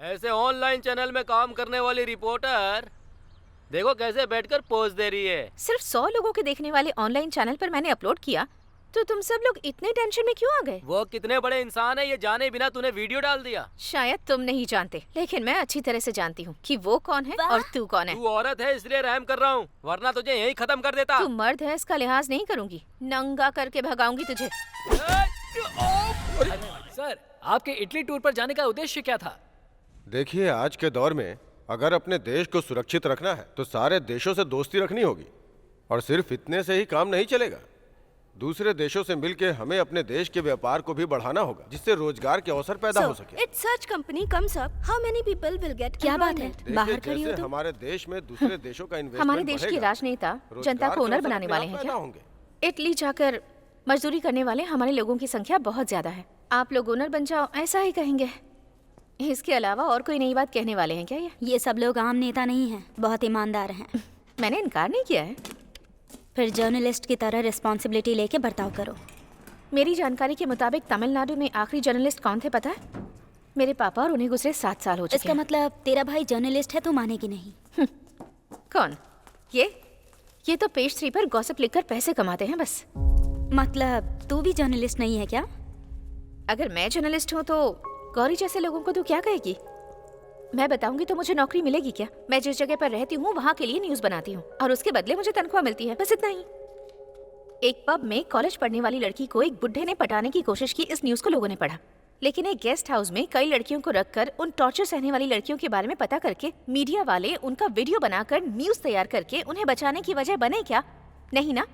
ऐसे online channel में काम करने वाली रिपोर्टर देखो कैसे बैठकर पोज दे रही है। सिर्फ 100 लोगों के देखने वाले ऑनलाइन चैनल पर मैंने अपलोड किया तो तुम सब लोग इतने टेंशन में क्यों आ गए? वो कितने बड़े इंसान है ये जाने बिना तूने वीडियो डाल दिया। शायद तुम नहीं जानते, लेकिन मैं अच्छी तरह से जानती हूँ कि वो कौन है और तू कौन है। तू औरत है इसलिए रहम कर रहा हूँ, वरना तुझे यहीं खत्म कर देता। तू मर्द है इसका लिहाज नहीं करूंगी, नंगा करके भगाऊंगी तुझे। सर, आपके इटली टूर पर जाने का उद्देश्य क्या था? देखिए, आज के दौर में अगर अपने देश को सुरक्षित रखना है तो सारे देशों से दोस्ती रखनी होगी, और सिर्फ इतने से ही काम नहीं चलेगा। दूसरे देशों से मिलकर हमें अपने देश के व्यापार को भी बढ़ाना होगा, जिससे रोजगार के अवसर पैदा हो सके। It's such company comes up, how many people will get क्या बात है, employment? बाहर खड़ी हो जैसे तुम? हमारे देश में दूसरे देशों का इन्वेस्टमेंट हमारे देश के राजनेता जनता को ओनर बनाने वाले हैं क्या? इटली जाकर मजदूरी करने वाले हमारे लोगों की संख्या बहुत ज्यादा है। आप लोग ओनर बन जाओ ऐसा ही कहेंगे। इसके अलावा और कोई नई बात कहने वाले हैं क्या? ये सब लोग आम नेता नहीं हैं, बहुत ईमानदार हैं। मैंने इनकार नहीं किया है। फिर जर्नलिस्ट की तरह रिस्पॉन्सिबिलिटी लेके बर्ताव करो। मेरी जानकारी के मुताबिक तमिलनाडु में आखिरी जर्नलिस्ट कौन थे पता है? मेरे पापा, और उन्हें गुजरे 7 साल हो चुके इसका हैं। मतलब तेरा भाई जर्नलिस्ट है तो मानेगी नहीं। कौन? ये तो पेज 3 पर गॉसिप लिखकर पैसे कमाते हैं बस। मतलब तू भी जर्नलिस्ट नहीं है क्या? अगर मैं जर्नलिस्ट हूँ तो गौरी जैसे लोगों को तू क्या कहेगी? मैं बताऊंगी तो मुझे नौकरी मिलेगी क्या? मैं जिस जगह पर रहती हूँ वहाँ के लिए न्यूज़ बनाती हूँ और उसके बदले मुझे तनख्वाह मिलती है, बस इतना ही। एक पब में कॉलेज पढ़ने वाली लड़की को एक बुड्ढे ने पटाने की कोशिश की, इस न्यूज़ को लोगों ने पढ़ा। लेकिन एक गेस्ट हाउस में कई लड़कियों को रखकर उन टॉर्चर सहने वाली लड़कियों के बारे में पता करके मीडिया वाले उनका वीडियो बनाकर न्यूज़ तैयार करके उन्हें बचाने की वजह बने क्या? नहीं ना।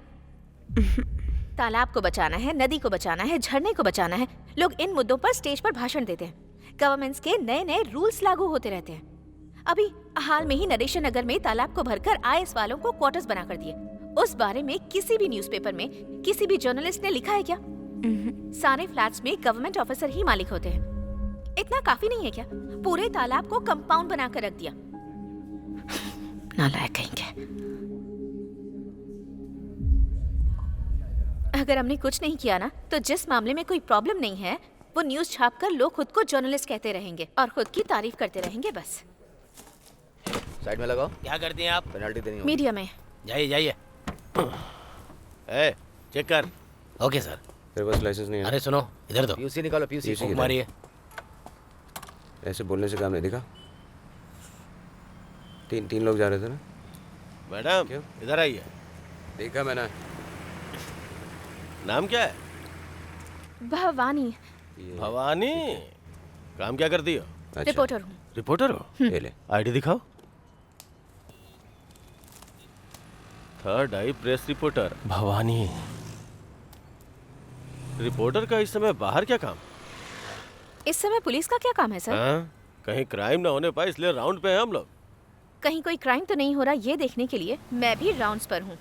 तालाब को बचाना है, नदी को बचाना है, झरने को बचाना है। लोग इन मुद्दों पर स्टेज पर भाषण देते हैं। गवर्नमेंट्स के नए नए रूल्स लागू होते रहते हैं। अभी हाल में ही नरेशन नगर में तालाब को भरकर आईएएस वालों को क्वार्टर्स बना कर दिए। उस बारे में किसी भी न्यूज़पेपर में किसी भी जर्नलिस्ट ने लिखा है क्या? सारे फ्लैट्स में गवर्नमेंट ऑफिसर ही मालिक होते हैं। इतना काफी नहीं है क्या? पूरे तालाब को कंपाउंड बनाकर रख दिया। नालायक कहेंगे। अगर हमने कुछ नहीं किया ना, तो जिस मामले में कोई प्रॉब्लम नहीं है वो न्यूज़ छापकर लोग खुद को जर्नलिस्ट कहते रहेंगे और खुद की तारीफ करते रहेंगे बस। साइड में लगाओ। क्या करती हैं आप? पेनल्टी देनी होगी। मीडिया में। जाइए जाइए। ए, चेक कर। Okay sir. तेरे पास लाइसेंस नहीं है? अरे सुनो, इधर दो। पीयूसी निकालो, पीयूसी। फूंक मारिए। ऐसे बोलने से काम नहीं दिखा। तीन लोग जा रहे थे ना? मैडम क्यों? इधर आइए। देखा मैंने। नाम क्या है? भवानी। भवानी। काम क्या करती हो? अच्छा। रिपोर्टर हूँ। रिपोर्टर हो? ये ले। आईडी दिखाओ। थर्ड आई प्रेस रिपोर्टर भवानी। रिपोर्टर का इस समय बाहर क्या काम? इस समय पुलिस का क्या काम है सर? हाँ? कहीं क्राइम ना होने पाए इसलिए राउंड पे हैं हम लोग। कहीं कोई क्राइम तो नहीं हो रहा ये देखने के लिए मैं भी राउंड्स पर हूँ।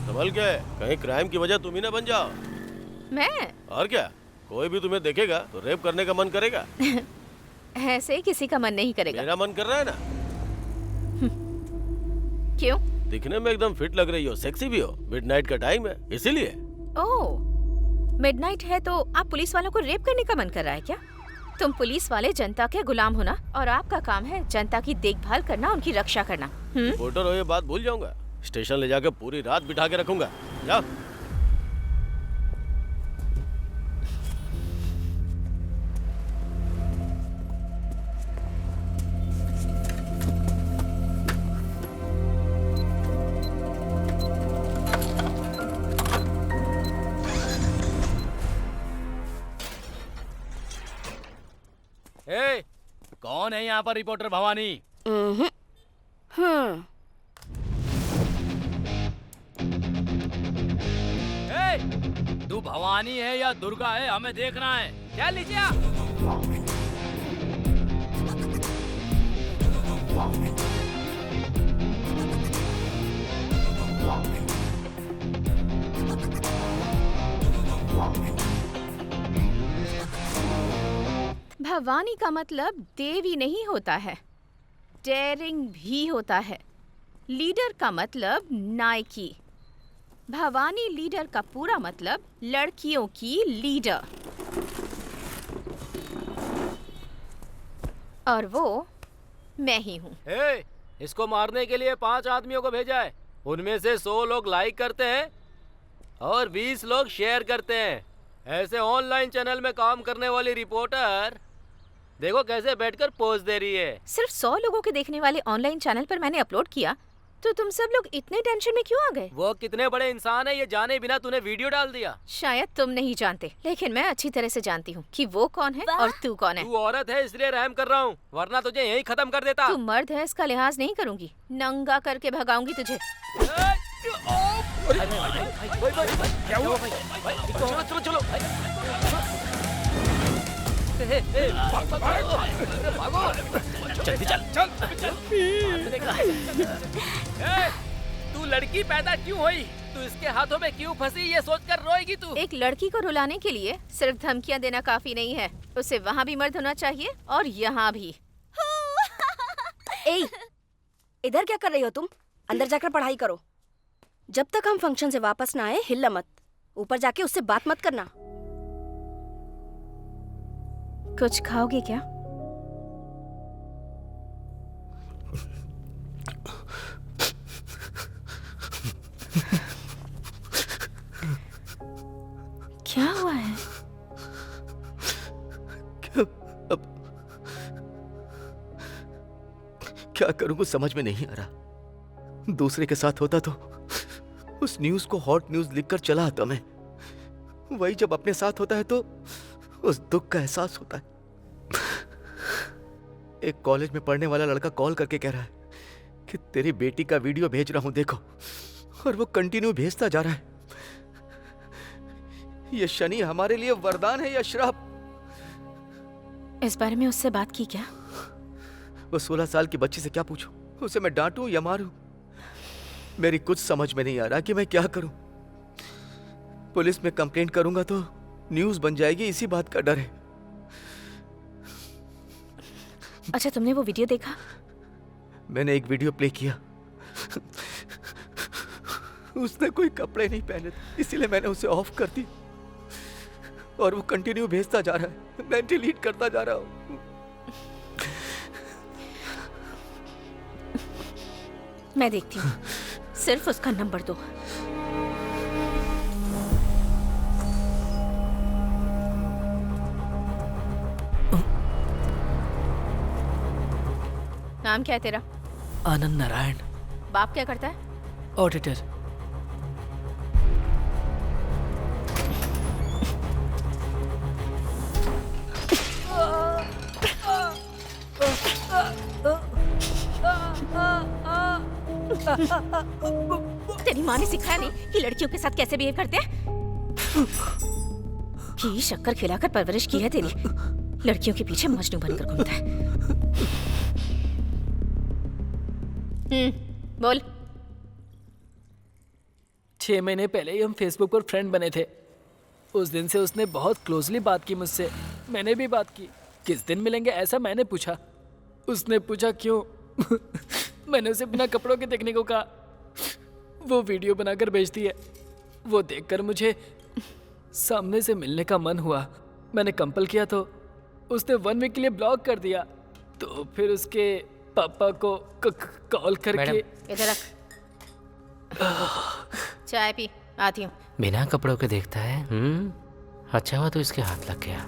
सवाल क्या है? कहीं क्राइम की वजह तुम ही ना बन जाओ। मैं? और क्या, कोई भी तुम्हें देखेगा तो रेप करने का मन करेगा। ऐसे किसी का मन नहीं करेगा। मेरा मन कर रहा है ना। क्यों? दिखने में एकदम फिट लग रही हो, सेक्सी भी हो। मिडनाइट का टाइम है इसीलिए। ओह, मिडनाइट है तो आप पुलिस वालों को रेप करने का मन कर रहा है क्या? तुम पुलिस वाले जनता के गुलाम हो ना, और आपका काम है जनता की देखभाल करना, उनकी रक्षा करना। रिपोर्टर हो ये बात भूल जाऊंगा। स्टेशन ले जाकर पूरी रात बिठा के रखूंगा। जाओ। ए, कौन है यहाँ पर रिपोर्टर भवानी? ए, तू भवानी है या दुर्गा है हमें देखना है। क्या लीजिए? भवानी का मतलब देवी नहीं होता है, डेयरिंग भी होता है। लीडर का मतलब नायकी। भवानी लीडर का पूरा मतलब लड़कियों की लीडर। और वो मैं ही हूँ। ए, इसको मारने के लिए 5 आदमियों को भेजा है। उनमें से 100 लोग लाइक करते हैं और 20 लोग शेयर करते हैं। ऐसे ऑनलाइन चैनल में काम करने वाली रिपोर्टर देखो कैसे बैठकर पोज दे रही है। सिर्फ 100 लोगों के देखने वाले ऑनलाइन चैनल पर मैंने अपलोड किया, तो तुम सब लोग इतने टेंशन में क्यों आ गए? वो कितने बड़े इंसान है ये जाने बिना तूने वीडियो डाल दिया। शायद तुम नहीं जानते, लेकिन मैं अच्छी तरह से जानती हूँ कि वो कौन है और तू कौन है। तू औरत है इसलिए रहम कर रहा हूँ, वरना तुझे यहीं खत्म कर देता। तू मर्द है इसका लिहाज नहीं करूंगी, नंगा करके भगाऊंगी तुझे। चलो चलो जल्दी चल। तू लड़की पैदा क्यों हुई? तू इसके हाथों में क्यों फंसी ये सोचकर रोएगी तू? एक लड़की को रुलाने के लिए सिर्फ धमकियां देना काफी नहीं है, उसे वहाँ भी मर्द होना चाहिए और यहाँ भी। ए, इधर क्या कर रही हो तुम? अंदर जाकर पढ़ाई करो। जब तक हम फंक्शन से वापस ना आए हिल्ला मत। ऊपर जाके उससे बात मत करना। कुछ खाओगे क्या? क्या हुआ है? क्या करूं कुछ समझ में नहीं आ रहा। दूसरे के साथ होता तो उस न्यूज को हॉट न्यूज लिखकर चला आता मैं। वही जब अपने साथ होता है तो उस दुख का एहसास होता है। एक कॉलेज में पढ़ने वाला लड़का कॉल करके कह रहा है कि तेरी बेटी का वीडियो भेज रहा हूं देखो, और वो कंटिन्यू भेजता जा रहा है। ये शनि हमारे लिए वरदान है या श्राप? इस बारे में उससे बात की क्या? वो 16 साल की बच्ची से क्या पूछूं? उसे मैं डांटूं या मारूं? मेरी कुछ समझ में नहीं आ रहा कि मैं क्या करूं। पुलिस में कंप्लेंट करूंगा तो न्यूज बन जाएगी, इसी बात का डर है। अच्छा, तुमने वो वीडियो देखा? मैंने एक वीडियो प्ले किया। उसने कोई कपड़े नहीं पहने थे, इसीलिए मैंने उसे ऑफ कर दी, और वो कंटिन्यू भेजता जा रहा है। मैं डिलीट करता जा रहा हूं। मैं देखती हूँ, सिर्फ उसका नंबर दो। नाम क्या है तेरा? आनंद नारायण। बाप क्या करता है? ऑडिटर। तेरी माँ ने सिखाया नहीं कि लड़कियों के साथ कैसे बिहेव करते हैं? घी शक्कर खिलाकर परवरिश की है तेरी। लड़कियों के पीछे मजनू बनकर घूमता है। बोल। 6 महीने पहले ही हम फेसबुक पर फ्रेंड बने थे। उस दिन से उसने बहुत क्लोजली बात की मुझसे। मैंने भी बात की। किस दिन मिलेंगे ऐसा मैंने पूछा। उसने पूछा क्यों? मैंने उसे बिना कपड़ों के देखने को कहा। वो वीडियो बनाकर भेजती है। वो देखकर मुझे सामने से मिलने का मन हुआ। मैंने कंपल किया तो उसने 1 वीक के लिए ब्लॉक कर दिया। तो फिर उसके पापा को कॉल करके। इधर रख। चाय पी, आती हूँ। बिना कपड़ों के देखता है। अच्छा हुआ तो इसके हाथ लग गया।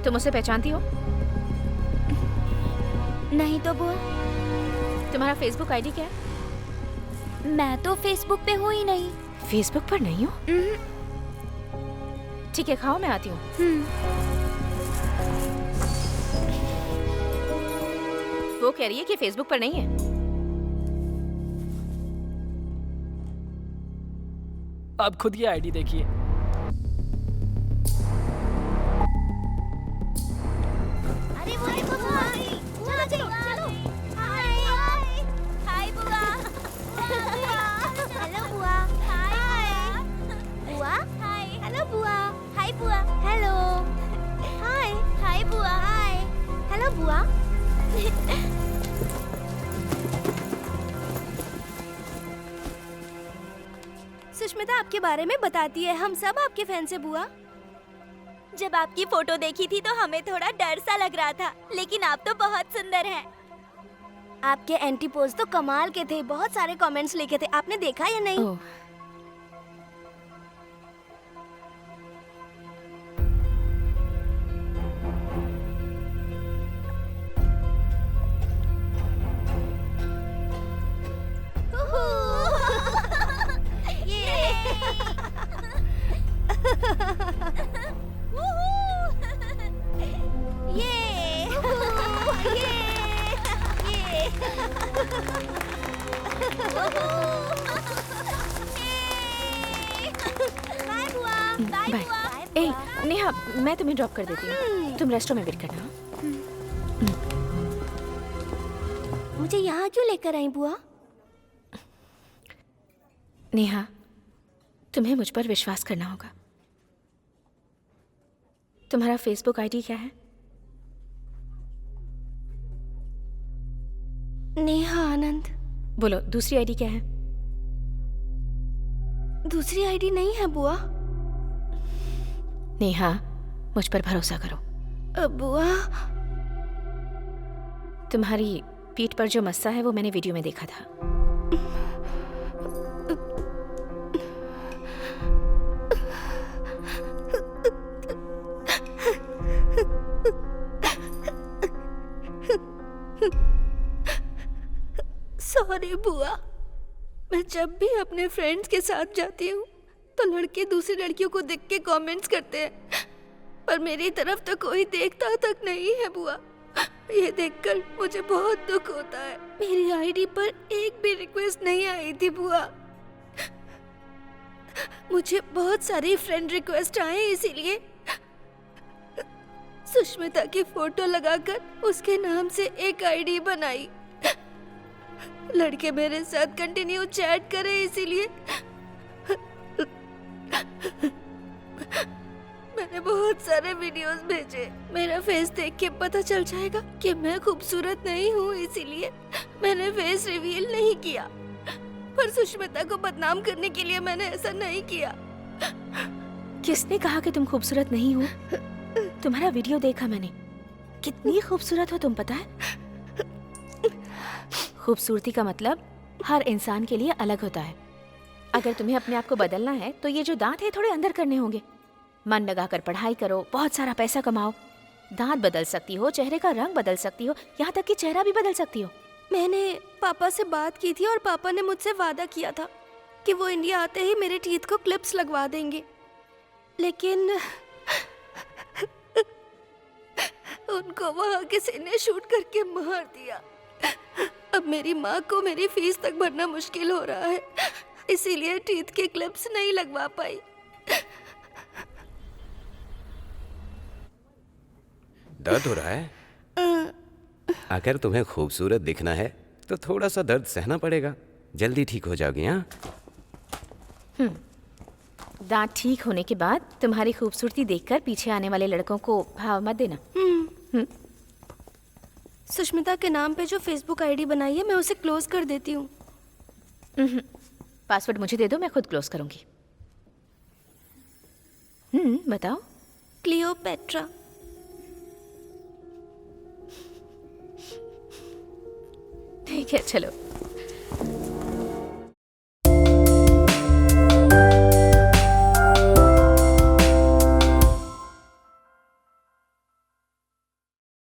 तुम उसे पहचानती हो? नहीं तो बुआ, तुम्हारा फेसबुक आईडी क्या है? मैं तो फेसबुक पे हूँ ही नहीं। फेसबुक पर नहीं हो? ठीक है, खाओ, मैं आती हूँ। वो कह रही है कि फेसबुक पर नहीं है। आप खुद ये आईडी देखिए। अरे वो देखो बुआ, चलो चलो चलो। हाय हाय बुआ। हेलो बुआ। हाय बुआ। हाय हेलो बुआ। हाय बुआ। हेलो हाय हाय बुआ। हाय हेलो बुआ। सुष्मिता आपके बारे में बताती है, हम सब आपके फैन से बुआ। जब आपकी फोटो देखी थी तो हमें थोड़ा डर सा लग रहा था, लेकिन आप तो बहुत सुंदर हैं। आपके एंटी पोज तो कमाल के थे, बहुत सारे कमेंट्स लिखे थे, आपने देखा या नहीं? ओह, बाय। ए नेहा, मैं तुम्हें ड्रॉप कर देती हूँ, तुम रेस्टोरेंट में वेट करना। मुझे यहाँ क्यों लेकर आई बुआ? नेहा, तुम्हें मुझ पर विश्वास करना होगा। तुम्हारा फेसबुक आईडी क्या है? नेहा आनंद। बोलो, दूसरी आईडी क्या है? दूसरी आईडी नहीं है बुआ। नेहा, मुझ पर भरोसा करो। बुआ, तुम्हारी पीठ पर जो मस्सा है वो मैंने वीडियो में देखा था। सॉरी बुआ। मैं जब भी अपने फ्रेंड्स के साथ जाती हूँ तो लड़के दूसरी लड़कियों को देख के कमेंट्स करते हैं, पर मेरी तरफ तो कोई देखता तक नहीं है बुआ। ये देखकर मुझे बहुत दुख होता है। मेरी आईडी पर एक भी रिक्वेस्ट नहीं आई थी बुआ। मुझे बहुत सारी फ्रेंड रिक्वेस्ट आए, इसीलिए सुष्मिता की फोटो लगाकर उसके नाम से एक आईडी बनाई। लड़के मेरे साथ कंटिन्यू चैट करे, इसीलिए मैंने बहुत सारे वीडियोस भेजे। मेरा फेस देख के पता चल जाएगा कि मैं खूबसूरत नहीं हूँ, इसीलिए मैंने फेस रिवील नहीं किया। पर सुष्मिता को बदनाम करने के लिए मैंने ऐसा नहीं किया। किसने कहा कि तुम खूबसूरत नहीं हो? तुम्हारा वीडियो देखा मैंने, कितनी खूबसूरत हो तुम, पता है? खूबसूरती का मतलब हर इंसान के लिए अलग होता है। अगर तुम्हें अपने आप को बदलना है तो ये जो दांत है थोड़े अंदर करने होंगे। मन लगाकर पढ़ाई करो, बहुत सारा पैसा कमाओ। दांत बदल सकती हो, चेहरे का रंग बदल सकती हो, यहाँ तक कि चेहरा भी बदल सकती हो। मैंने पापा से बात की थी और पापा ने मुझसे वादा किया था कि वो इंडिया आते ही मेरे टीथ को क्लिप्स लगवा देंगे, लेकिन उनको वहाँ किसी ने शूट करके मार दिया। अब मेरी माँ को मेरी फीस तक भरना मुश्किल हो रहा है, इसीलिए टीथ के क्लिप्स नहीं लगवा पाई। दर्द हो रहा है? अगर तुम्हें खूबसूरत दिखना है तो थोड़ा सा दर्द सहना पड़ेगा, जल्दी ठीक हो जाओगी। हाँ, दांत ठीक होने के बाद तुम्हारी खूबसूरती देखकर पीछे आने वाले लड़कों को भाव मत देना। सुष्मिता के नाम पे जो फेसबुक आईडी बनाई है मैं उसे क्लोज कर देती हूँ। पासवर्ड मुझे दे दो, मैं खुद क्लोज करूंगी। बताओ। क्लियोपेट्रा। ठीक है, चलो।